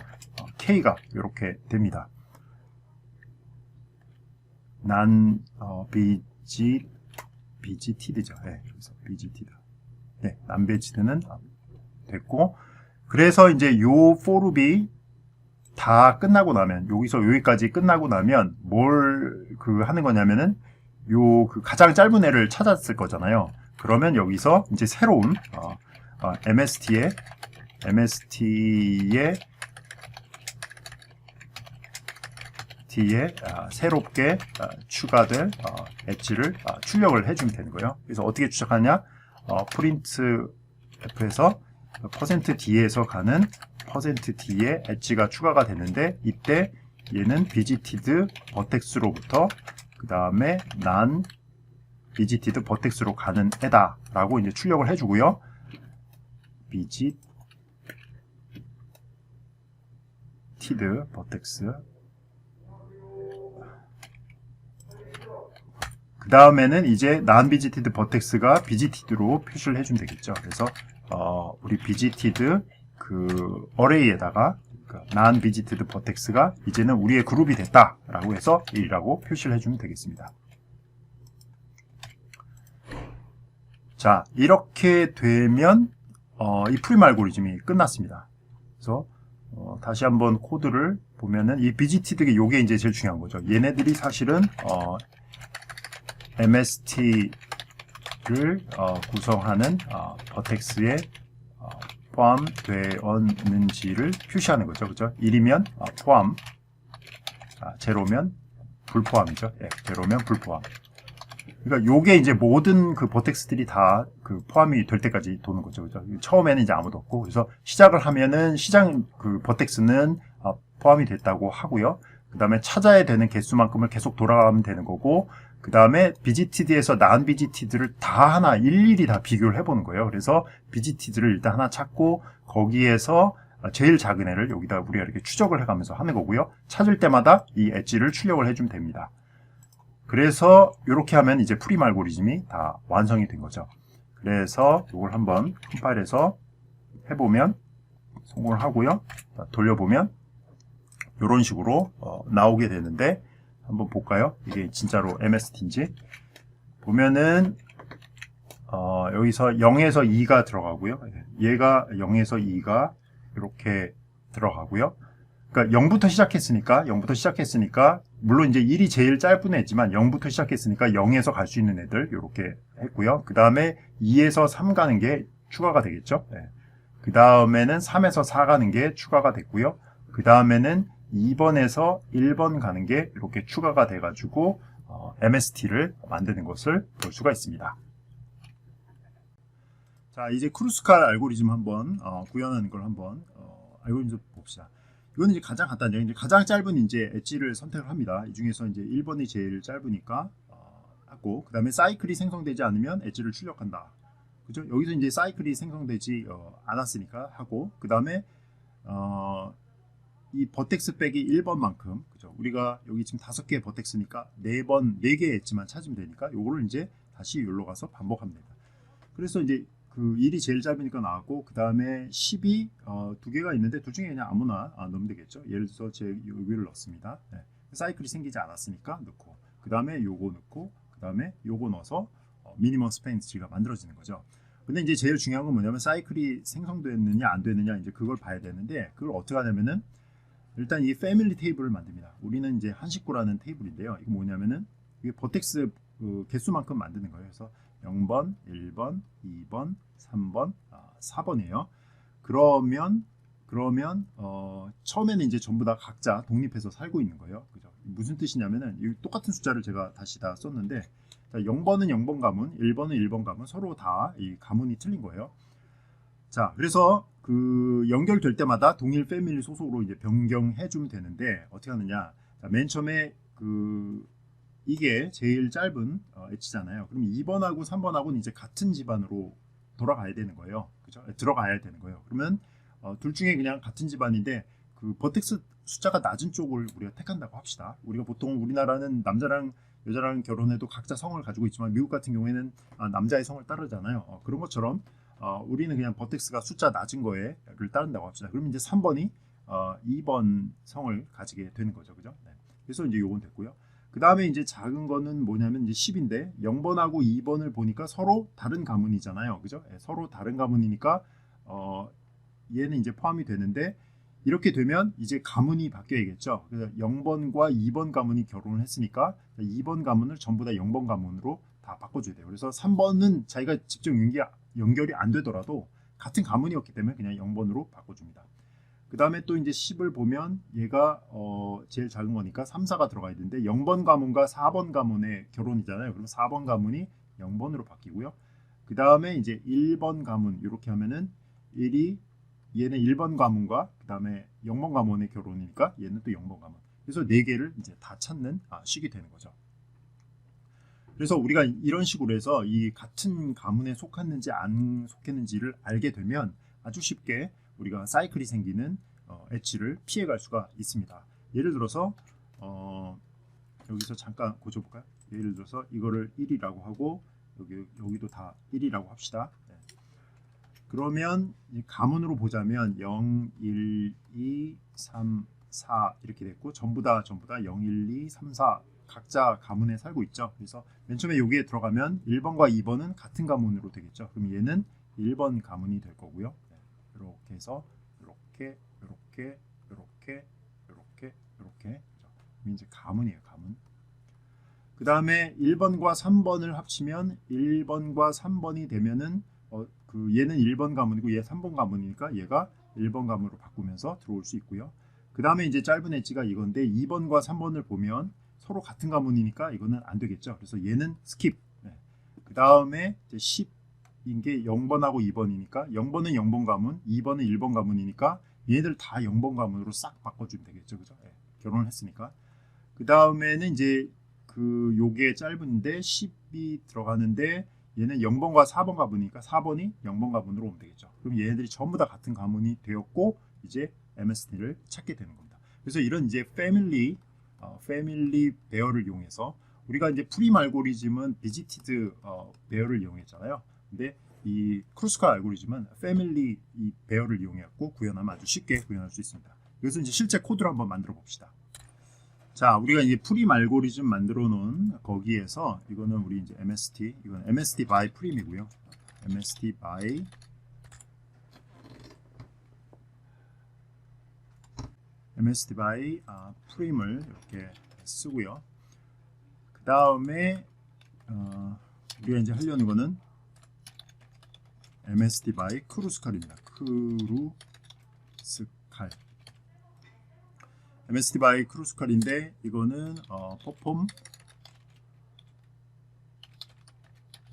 K가 이렇게 됩니다. 난 비지티드죠. 네, 그래서 비지티드. 네, 난 비지티드는 됐고, 그래서 이제 요 forloop이 다 끝나고 나면, 여기서 여기까지 끝나고 나면 뭘 하는 거냐면은 요 가장 짧은 애를 찾았을 거잖아요. 그러면 여기서 이제 새로운 MST에 새롭게 추가될 엣지를 출력을 해주면 되는 거예요. 그래서 어떻게 추적하냐? printf에서 %d에서 가는 %d의 엣지가 추가가 되는데, 이때 얘는 비지티드 버텍스로부터 그 다음에 난 비지티드 버텍스로 가는 애다 라고 이제 출력을 해주고요. 비지티드 버텍스, 그 다음에는 이제 난 비지티드 버텍스가 비지티드로 표시를 해주면 되겠죠. 그래서 우리 비지티드 어레이에다가 난 비지티드 버텍스가 이제는 우리의 그룹이 됐다라고 해서 1이라고 표시를 해주면 되겠습니다. 자, 이렇게 되면 이 프림 알고리즘이 끝났습니다. 그래서 다시 한번 코드를 보면은 이 비지티드가 요게 이제 제일 중요한 거죠. 얘네들이 사실은 MST를 구성하는 버텍스에 포함되었는지를 표시하는 거죠. 그죠? 1이면 포함, 제로면 불포함이죠. 예, 제로면 불포함. 그러니까 요게 이제 모든 버텍스들이 다 포함이 될 때까지 도는 거죠. 그죠? 처음에는 이제 아무도 없고, 그래서 시작을 하면은 버텍스는 포함이 됐다고 하고요. 그 다음에 찾아야 되는 개수만큼을 계속 돌아가면 되는 거고, 그 다음에 비지티드에서 난 비지티드를 다 하나 일일이 다 비교를 해보는 거예요. 그래서 비지티드를 일단 하나 찾고, 거기에서 제일 작은 애를 여기다 우리가 이렇게 추적을 해가면서 하는 거고요. 찾을 때마다 이 엣지를 출력을 해주면 됩니다. 그래서 이렇게 하면 이제 프림 알고리즘이 다 완성이 된 거죠. 그래서 이걸 한번 컴파일해서 해보면 성공을 하고요. 돌려보면 이런 식으로 나오게 되는데, 한번 볼까요? 이게 진짜로 MST인지. 보면은 여기서 0에서 2가 들어가고요. 얘가 0에서 2가 이렇게 들어가고요. 그러니까 0부터 시작했으니까 물론 이제 1이 제일 짧은 애지만 0부터 시작했으니까 0에서 갈 수 있는 애들 이렇게 했고요. 그 다음에 2에서 3 가는 게 추가가 되겠죠. 네. 그 다음에는 3에서 4 가는 게 추가가 됐고요. 그 다음에는 2번에서 1번 가는 게 이렇게 추가가 돼가지고 MST를 만드는 것을 볼 수가 있습니다. 자, 이제 크루스칼 알고리즘 한번 구현하는 걸 한번 알고리즘 봅시다. 이거는 이제 가장 간단해요. 이제 가장 짧은 이제 엣지를 선택을 합니다. 이 중에서 이제 1번이 제일 짧으니까 하고, 그 다음에 사이클이 생성되지 않으면 엣지를 출력한다. 그죠? 여기서 이제 사이클이 생성되지 않았으니까 하고, 그 다음에 이 버텍스 빼기 1번만큼, 그죠? 우리가 여기 지금 5개의 버텍스니까 4개의 엣지만 찾으면 되니까 요거를 이제 다시 여기로 가서 반복하면 됩니다. 그래서 이제 1이 제일 짧으니까 나왔고, 그 다음에 10이 2개가 있는데 둘 중에 그냥 아무나 넣으면 되겠죠. 예를 들어서 제 여기를 넣습니다. 네. 사이클이 생기지 않았으니까 넣고, 그 다음에 요거 넣고, 그 다음에 요거 넣어서 미니멈 스페인스가 만들어지는 거죠. 근데 이제 제일 중요한 건 뭐냐면 사이클이 생성됐느냐 안 됐느냐 이제 그걸 봐야 되는데, 그걸 어떻게 하냐면은 일단 이 패밀리 테이블을 만듭니다. 우리는 이제 한식구라는 테이블인데요. 이거 뭐냐면은 이게 버텍스 개수만큼 만드는 거예요. 그래서 0번, 1번, 2번, 3번, 4번이에요. 그러면 처음에는 이제 전부 다 각자 독립해서 살고 있는 거예요. 그죠? 무슨 뜻이냐면은 이 똑같은 숫자를 제가 다시 다 썼는데, 0번은 0번 가문, 1번은 1번 가문, 서로 다 이 가문이 틀린 거예요. 자, 그래서 연결될 때마다 동일 패밀리 소속으로 이제 변경해 주면 되는데, 어떻게 하느냐? 자, 맨 처음에 이게 제일 짧은 엣지잖아요. 그럼 2번하고 3번하고는 이제 같은 집안으로 돌아가야 되는 거예요. 그죠? 들어가야 되는 거예요. 그러면 둘 중에 그냥 같은 집안인데 버텍스 숫자가 낮은 쪽을 우리가 택한다고 합시다. 우리가 보통 우리나라는 남자랑 여자랑 결혼해도 각자 성을 가지고 있지만 미국 같은 경우에는 남자의 성을 따르잖아요. 그런 것처럼 우리는 그냥 버텍스가 숫자 낮은 거에를 따른다고 합시다. 그러면 이제 3번이 2번 성을 가지게 되는 거죠. 그죠? 네. 그래서 이제 요건 됐고요. 그 다음에 이제 작은 거는 뭐냐면 이제 10인데 0번하고 2번을 보니까 서로 다른 가문이잖아요. 그죠? 네, 서로 다른 가문이니까 얘는 이제 포함이 되는데 이렇게 되면 이제 가문이 바뀌어야겠죠. 그래서 0번과 2번 가문이 결혼을 했으니까 2번 가문을 전부 다 0번 가문으로 다 바꿔줘야 돼요. 그래서 3번은 자기가 직접 연결이 안 되더라도 같은 가문이었기 때문에 그냥 0번으로 바꿔줍니다. 그 다음에 또 이제 10을 보면 얘가 제일 작은 거니까 3, 4가 들어가야 되는데 0번 가문과 4번 가문의 결혼이잖아요. 그럼 4번 가문이 0번으로 바뀌고요. 그 다음에 이제 1번 가문 이렇게 하면은 1이 얘는 1번 가문과 그 다음에 0번 가문의 결혼이니까 얘는 또 0번 가문. 그래서 4개를 이제 다 찾는 식이 되는 거죠. 그래서 우리가 이런 식으로 해서 이 같은 가문에 속했는지 안 속했는지를 알게 되면 아주 쉽게 우리가 사이클이 생기는 엣지를 피해갈 수가 있습니다. 예를 들어서 여기서 잠깐 고쳐볼까요? 예를 들어서 이거를 1이라고 하고 여기도 다 1이라고 합시다. 네. 그러면 가문으로 보자면 0, 1, 2, 3, 4 이렇게 됐고 전부 다 0, 1, 2, 3, 4 각자 가문에 살고 있죠. 그래서 맨 처음에 여기에 들어가면 1번과 2번은 같은 가문으로 되겠죠. 그럼 얘는 1번 가문이 될 거고요. 네. 이렇게 해서 이렇게 이제 가문이에요. 가문. 그 다음에 1번과 3번을 합치면 1번과 3번이 되면은 얘는 1번 가문이고 얘 3번 가문이니까 얘가 1번 가문으로 바꾸면서 들어올 수 있고요. 그 다음에 이제 짧은 엣지가 이건데 2번과 3번을 보면 서로 같은 가문이니까 이거는 안 되겠죠. 그래서 얘는 스킵. 네. 그 다음에 10인 게 0번하고 2번이니까 0번은 0번 가문, 2번은 1번 가문이니까 얘들 다 0번 가문으로 싹 바꿔주면 되겠죠. 그죠? 네. 결혼을 했으니까. 그 다음에는 이제 요게 짧은데 10이 들어가는데 얘는 0번과 4번 가문이니까 4번이 0번 가문으로 오면 되겠죠. 그럼 얘네들이 전부 다 같은 가문이 되었고 이제 MST를 찾게 되는 겁니다. 그래서 이런 이제 패밀리 베어를 이용해서 우리가 이제 프림 알고리즘은 비지티드 베어를 이용했잖아요. 근데 이 크루스칼 알고리즘은 패밀리 이 베어를 이용해갖고 구현하면 아주 쉽게 구현할 수 있습니다. 그래서 이제 실제 코드를 한번 만들어 봅시다. 자, 우리가 이제 프림 알고리즘 만들어 놓은 거기에서 이거는 우리 이제 MST, 이건 MST by 프림이고요. MST by 프림을 이렇게 쓰고요. 그 다음에 우리가 이제 하려는 거는 MST by 크루스칼입니다. 크루스칼. MST by 크루스칼인데 이거는 perform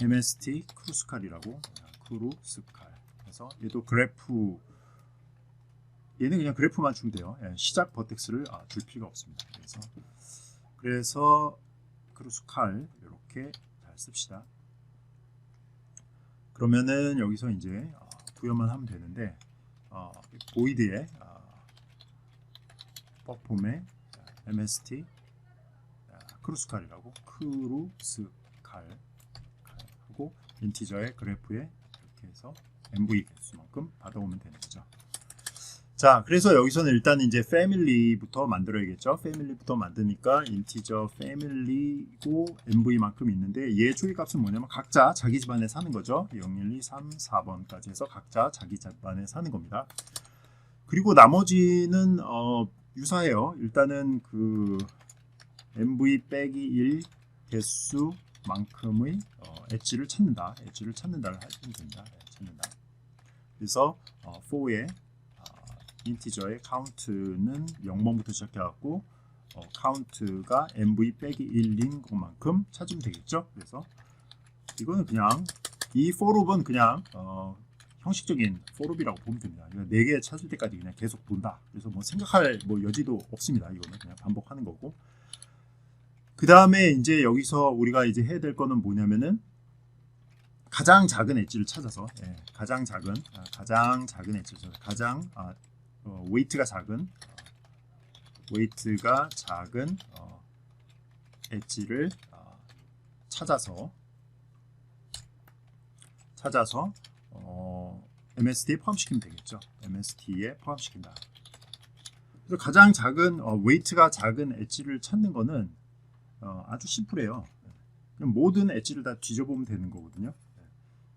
MST 크루스칼이라고 크루스칼. 그래서 얘도 그래프 얘는 그냥 그래프만 주면 돼요. 예, 시작 버텍스를 줄 필요가 없습니다. 그래서 크루스칼 이렇게 잘 씁시다. 그러면은 여기서 이제 구현만 하면 되는데 보이드에 퍼폼에 MST 크루스칼이라고 크루스칼 하고 인티저의 그래프에 이렇게 해서 MV 개수만큼 받아오면 되는 거죠. 자, 그래서 여기서는 일단 이제 패밀리부터 만들어야겠죠. 패밀리부터 만드니까 인티저 패밀리고 MV만큼 있는데 얘 초기값은 뭐냐면 각자 자기 집안에 사는 거죠. 0, 1, 2, 3, 4번까지 해서 각자 자기 집안에 사는 겁니다. 그리고 나머지는 유사해요. 일단은 그 MV 빼기 1 개수만큼의 엣지를 찾는다를 하시면 됩니다. 찾는다. 그래서 for에 인티저의 카운트는 0번부터 시작해갖고 카운트가 MV 빼기 1인 것만큼 찾으면 되겠죠. 그래서 이거는 그냥 이 forloop은 그냥 형식적인 forloop이라고 보면 됩니다. 4개 찾을 때까지 그냥 계속 돈다. 그래서 뭐 생각할 여지도 없습니다. 이거는 그냥 반복하는 거고. 그 다음에 이제 여기서 우리가 이제 해야 될 거는 뭐냐면은 가장 작은 엣지를 찾아서 가장 작은 엣지를 찾아서 가장 웨이트가 작은 웨이트가 작은 엣지를 찾아서 MST에 포함시키면 되겠죠. MST에 포함시킨다. 그래서 가장 작은 웨이트가 작은 엣지를 찾는 거는 아주 심플해요. 그냥 모든 엣지를 다 뒤져보면 되는 거거든요.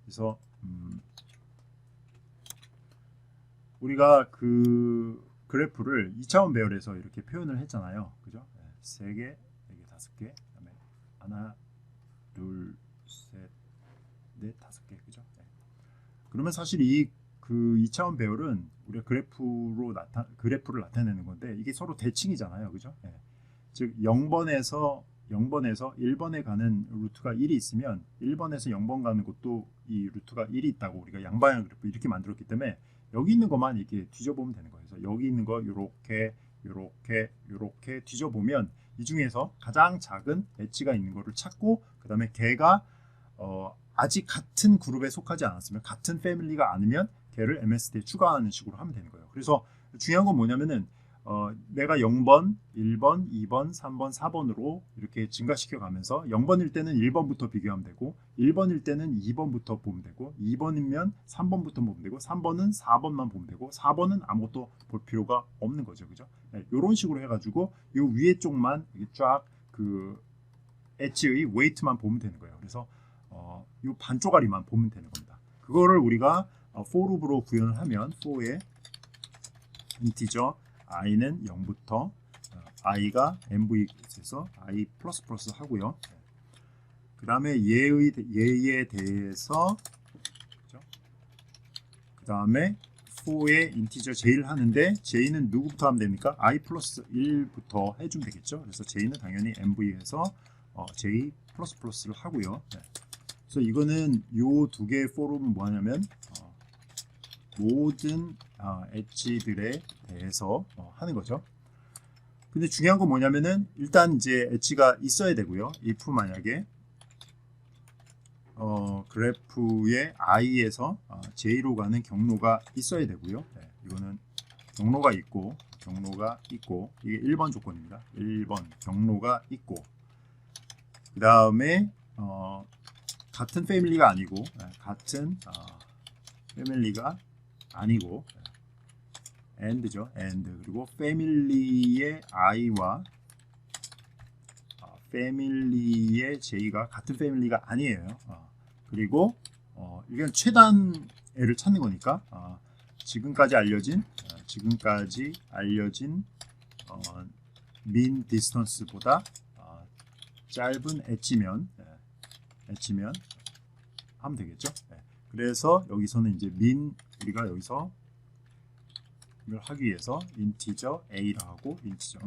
그래서 우리가 그 그래프를 2차원 배열에서 이렇게 표현을 했잖아요. 그죠? 3개, 4개, 5개, 그다음에 하나, 둘, 셋, 넷, 5개, 그죠? 그러면 사실 그 2차원 배열은 우리가 그래프를 나타내는 건데 이게 서로 대칭이잖아요, 그죠? 즉 0번에서 1번에 가는 루트가 1이 있으면 1번에서 0번 가는 곳도 이 루트가 1이 있다고 우리가 양방향 그래프 이렇게 만들었기 때문에 여기 있는 것만 이렇게 뒤져보면 되는 거예요. 그래서 여기 있는 거 요렇게 뒤져보면 이 중에서 가장 작은 엣지가 있는 거를 찾고 그 다음에 걔가 아직 같은 그룹에 속하지 않았으면 같은 패밀리가 아니면 걔를 MST에 추가하는 식으로 하면 되는 거예요. 그래서 중요한 건 뭐냐면은 내가 0번, 1번, 2번, 3번, 4번으로 이렇게 증가시켜 가면서 0번일 때는 1번부터 비교하면 되고 1번일 때는 2번부터 보면 되고 2번이면 3번부터 보면 되고 3번은 4번만 보면 되고 4번은 아무것도 볼 필요가 없는 거죠. 그죠? 이런 식으로 해가지고 이 위에 쪽만 쫙 그 엣지의 웨이트만 보면 되는 거예요. 그래서 이 반쪽짜리만 보면 되는 겁니다. 그거를 우리가 for loop으로 구현을 하면 for의 인티저 i는 0부터 i가 mv에서 i++ 하고요. 그 다음에 얘에 대해서 그 다음에 for의 인티저 j를 하는데 j는 누구부터 하면 됩니까? i 플러스 1부터 해주면 되겠죠. 그래서 j는 당연히 mv에서 j++를 하고요. 그래서 이거는 요 두 개의 for loop은 뭐냐면 모든 엣지들에 대해서 하는 거죠. 근데 중요한 건 뭐냐면은 일단 이제 엣지가 있어야 되고요. if 만약에 그래프의 i에서 j로 가는 경로가 있어야 되고요. 이거는 경로가 있고 이게 1번 조건입니다. 1번 경로가 있고 그 다음에 같은 패밀리가 아니고 같은 패밀리가 아니고 and죠. and 그리고 패밀리의 i와 패밀리의 j가 같은 패밀리가 아니에요. 그리고 이건 최단애를 찾는 거니까 지금까지 알려진 mean distance보다 짧은 엣지면 하면 되겠죠. 그래서 여기서는 이제 우리가 여기서 이걸 하기 위해서 인티저 a라고 하고 인티저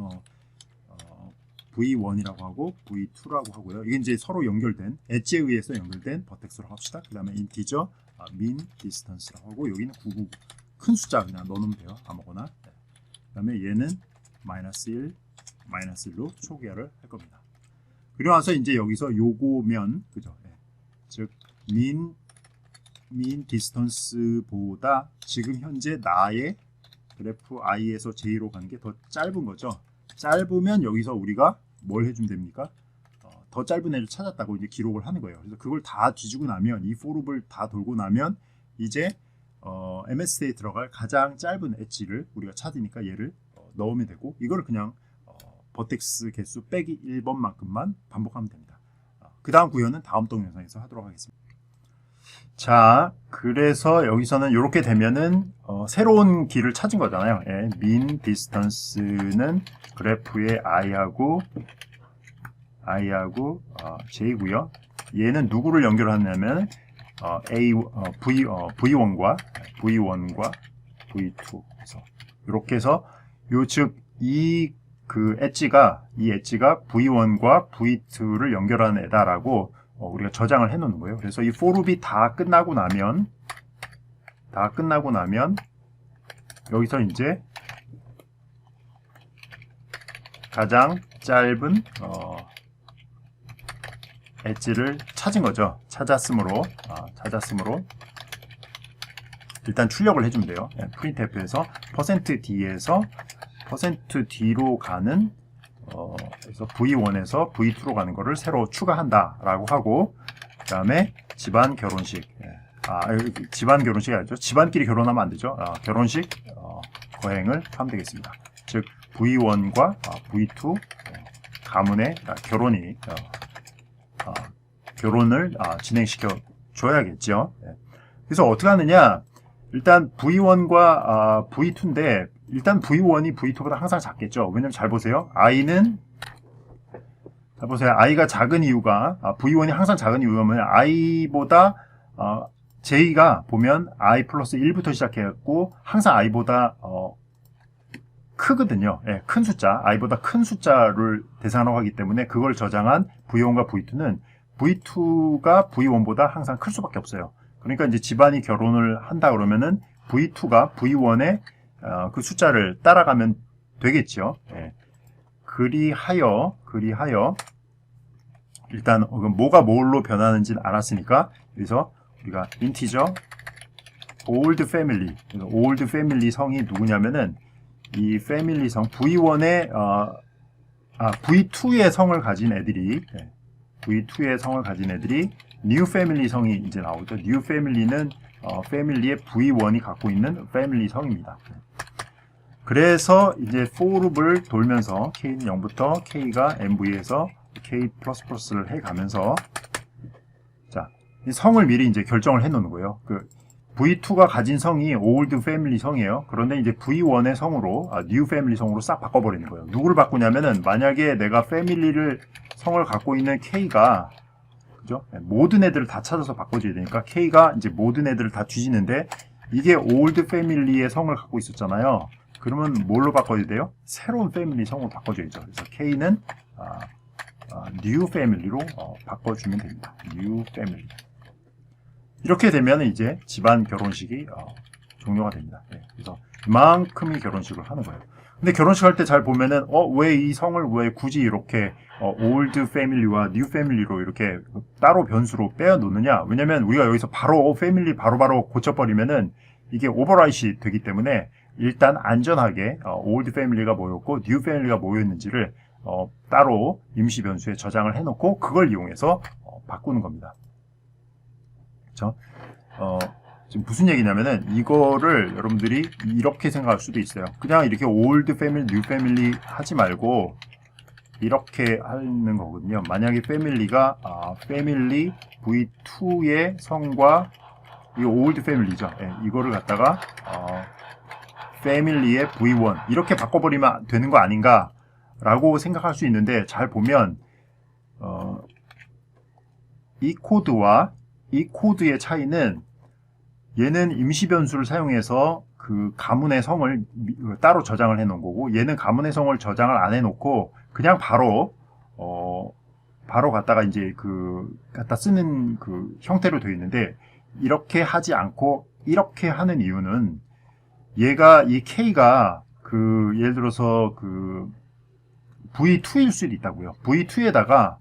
v1이라고 하고 v2라고 하고요. 이게 이제 서로 연결된 엣지에 의해서 연결된 버텍스로 합시다. 그 다음에 인티저 mean distance라고 하고 여기는 999 큰 숫자 그냥 넣으면 돼요. 아무거나. 그 다음에 얘는 -1 -1로 초기화를 할 겁니다. 그리고 나서 이제 여기서 요거면 그죠? 즉 mean distance보다 지금 현재 나의 그래프 i에서 j로 가는 게 더 짧은 거죠. 짧으면 여기서 우리가 뭘 해주면 됩니까? 더 짧은 애를 찾았다고 이제 기록을 하는 거예요. 그래서 그걸 다 뒤지고 나면 이 for loop을 다 돌고 나면 이제 MST에 들어갈 가장 짧은 엣지를 우리가 찾으니까 얘를 넣으면 되고 이거를 그냥 버텍스 개수 빼기 1번만큼만 반복하면 됩니다. 그 다음 구현은 다음 동영상에서 하도록 하겠습니다. 자, 그래서 여기서는 이렇게 되면은 새로운 길을 찾은 거잖아요. mean distance는 그래프의 i하고 j고요. 얘는 누구를 연결하냐면 v1과 v2. 그래서 이렇게 해서 이 엣지가 v1과 v2를 연결하는 애다라고 우리가 저장을 해 놓는 거예요. 그래서 이 for loop이 다 끝나고 나면 여기서 이제 가장 짧은 엣지를 찾은 거죠. 찾았으므로 일단 출력을 해주면 돼요. printf에서 %d에서 %d로 가는 그래서 V1에서 V2로 가는 거를 새로 추가한다라고 하고, 그 다음에 집안 결혼식, 집안 결혼식이 아니죠. 집안끼리 결혼하면 안 되죠. 결혼식 거행을 하면 되겠습니다. 즉 V1과 V2 가문의 결혼을 진행시켜 줘야겠죠. 그래서 어떻게 하느냐, 일단 V1과 V2인데, 일단 V1이 V2보다 항상 작겠죠. 왜냐면 잘 보세요. I가 작은 이유가, V1이 항상 작은 이유가 뭐냐, I보다 J가 보면 I 플러스 1부터 시작해갖고 항상 I보다 크거든요. 큰 숫자, I보다 큰 숫자를 대상으로 하기 때문에 그걸 저장한 V1과 V2는 V2가 V1보다 항상 클 수밖에 없어요. 그러니까 이제 집안이 결혼을 한다 그러면은 V2가 V1의 그 숫자를 따라가면 되겠죠. 그리하여 일단 뭐가 뭘로 변하는지는 알았으니까, 그래서 우리가 인티저 old family, old family 성이 누구냐면은 이 패밀리 성 V1의 V2의 성을 가진 애들이 V2의 성을 가진 애들이 new family 성이 이제 나오죠. new family는 패밀리의 V1이 갖고 있는 패밀리 성입니다. 그래서 이제 for loop을 돌면서 k는 0부터 k가 nv에서 k++를 해가면서, 자, 이 성을 미리 이제 결정을 해 놓는 거예요. V2가 가진 성이 old family 성이에요. 그런데 이제 V1의 성으로, new family 성으로 싹 바꿔버리는 거예요. 누구를 바꾸냐면은, 만약에 내가 family를 성을 갖고 있는 K가, 그죠? 모든 애들을 다 찾아서 바꿔줘야 되니까, K가 이제 모든 애들을 다 뒤지는데, 이게 old family의 성을 갖고 있었잖아요. 그러면 뭘로 바꿔야 돼요? 새로운 패밀리 성으로 바꿔줘야죠. 그래서 K는, new family로 바꿔주면 됩니다. new family. 이렇게 되면 이제 집안 결혼식이 종료가 됩니다. 그래서 이만큼이 결혼식을 하는 거예요. 근데 결혼식 할 때 잘 보면은 왜 이 성을 왜 굳이 이렇게 old family와 new family로 이렇게 따로 변수로 빼어 놓느냐? 왜냐면 우리가 여기서 바로 패밀리 바로바로 고쳐버리면은 이게 오버라이트가 되기 때문에 일단 안전하게 old family가 뭐였고 new family가 뭐였는지를 따로 임시 변수에 저장을 해놓고 그걸 이용해서 바꾸는 겁니다. 그렇죠? 지금 무슨 얘기냐면은 이거를 여러분들이 이렇게 생각할 수도 있어요. 그냥 이렇게 old family, new family 하지 말고 이렇게 하는 거거든요. 만약에 family가 family v2의 성과 이 old family죠. 이거를 갖다가 family의 v1 이렇게 바꿔버리면 되는 거 아닌가 라고 생각할 수 있는데, 잘 보면 이 코드와 이 코드의 차이는, 얘는 임시 변수를 사용해서 그 가문의 성을 따로 저장을 해 놓은 거고, 얘는 가문의 성을 저장을 안 해 놓고 그냥 바로 갖다가 이제 갖다 쓰는 그 형태로 되어 있는데, 이렇게 하지 않고 이렇게 하는 이유는, 얘가 이 K가 예를 들어서 V2일 수도 있다고요. V2에다가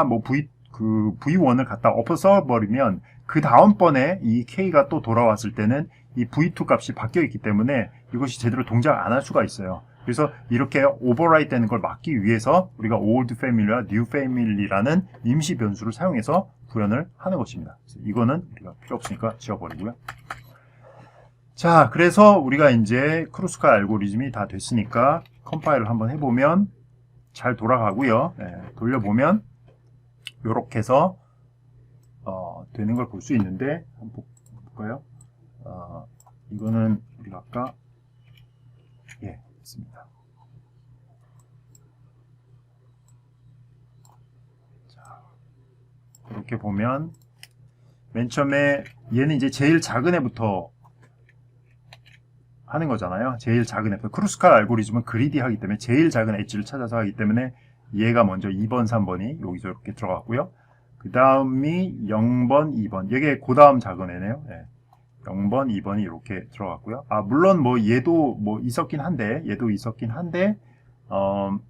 뭐 V1을 갖다 엎어 써버리면 그 다음번에 이 K가 또 돌아왔을 때는 이 V2 값이 바뀌어 있기 때문에 이것이 제대로 동작 안 할 수가 있어요. 그래서 이렇게 오버라이트 되는 걸 막기 위해서 우리가 old family와 new family라는 임시 변수를 사용해서 구현을 하는 것입니다. 이거는 우리가 필요 없으니까 지워버리고요. 자, 그래서 우리가 이제 크루스카 알고리즘이 다 됐으니까 컴파일을 한번 해보면 잘 돌아가고요. 돌려보면 요렇게 해서 되는 걸 볼 수 있는데, 한번 볼까요? 이거는 우리가 아까 됐습니다. 자, 이렇게 보면 맨 처음에 얘는 이제 제일 작은 애부터 하는 거잖아요. 제일 작은 애. 크루스카 알고리즘은 그리디하기 때문에 제일 작은 엣지를 찾아서 하기 때문에 얘가 먼저 2번, 3번이 여기서 이렇게 들어갔고요. 그 다음이 0번, 2번. 이게 그 다음 작은 애네요. 0번, 2번이 이렇게 들어갔고요. 물론 뭐 얘도 뭐 있었긴 한데,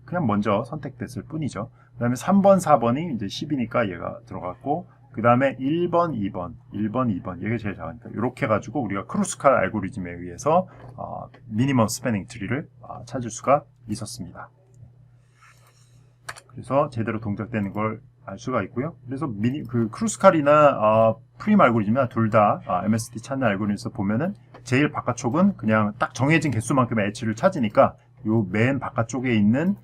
그냥 먼저 선택됐을 뿐이죠. 그 다음에 3번, 4번이 이제 10이니까 얘가 들어갔고, 그 다음에 1번, 2번, 1번, 2번 이게 제일 작으니까 이렇게 해가지고 우리가 크루스칼 알고리즘에 의해서 미니멈 스패닝 트리를 찾을 수가 있었습니다. 그래서 제대로 동작되는 걸 알 수가 있고요. 그래서 크루스칼이나 프림 알고리즘이나 둘 다 MST 찾는 알고리즘에서 보면은 제일 바깥쪽은 그냥 딱 정해진 개수만큼의 엣지를 찾으니까 요 맨 바깥쪽에 있는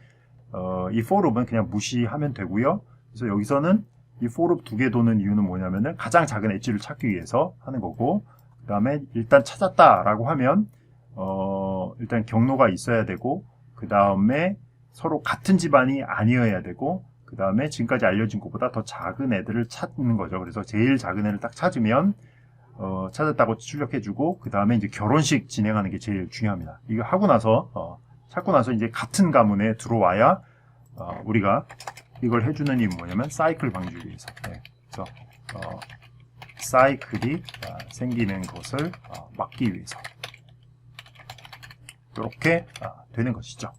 이 forloop은 그냥 무시하면 되고요. 그래서 여기서는 이 for loop 2개 도는 이유는 뭐냐면은 가장 작은 엣지를 찾기 위해서 하는 거고, 그 다음에 일단 찾았다라고 하면 일단 경로가 있어야 되고, 그 다음에 서로 같은 집안이 아니어야 되고, 그 다음에 지금까지 알려진 것보다 더 작은 애들을 찾는 거죠. 그래서 제일 작은 애를 딱 찾으면 찾았다고 출력해주고, 그 다음에 이제 결혼식 진행하는 게 제일 중요합니다. 이거 하고 나서 찾고 나서 이제 같은 가문에 들어와야 우리가 이걸 해주는 이유는 뭐냐면 사이클 방지를 위해서. 네. 그래서 사이클이 생기는 것을 막기 위해서 이렇게 되는 것이죠.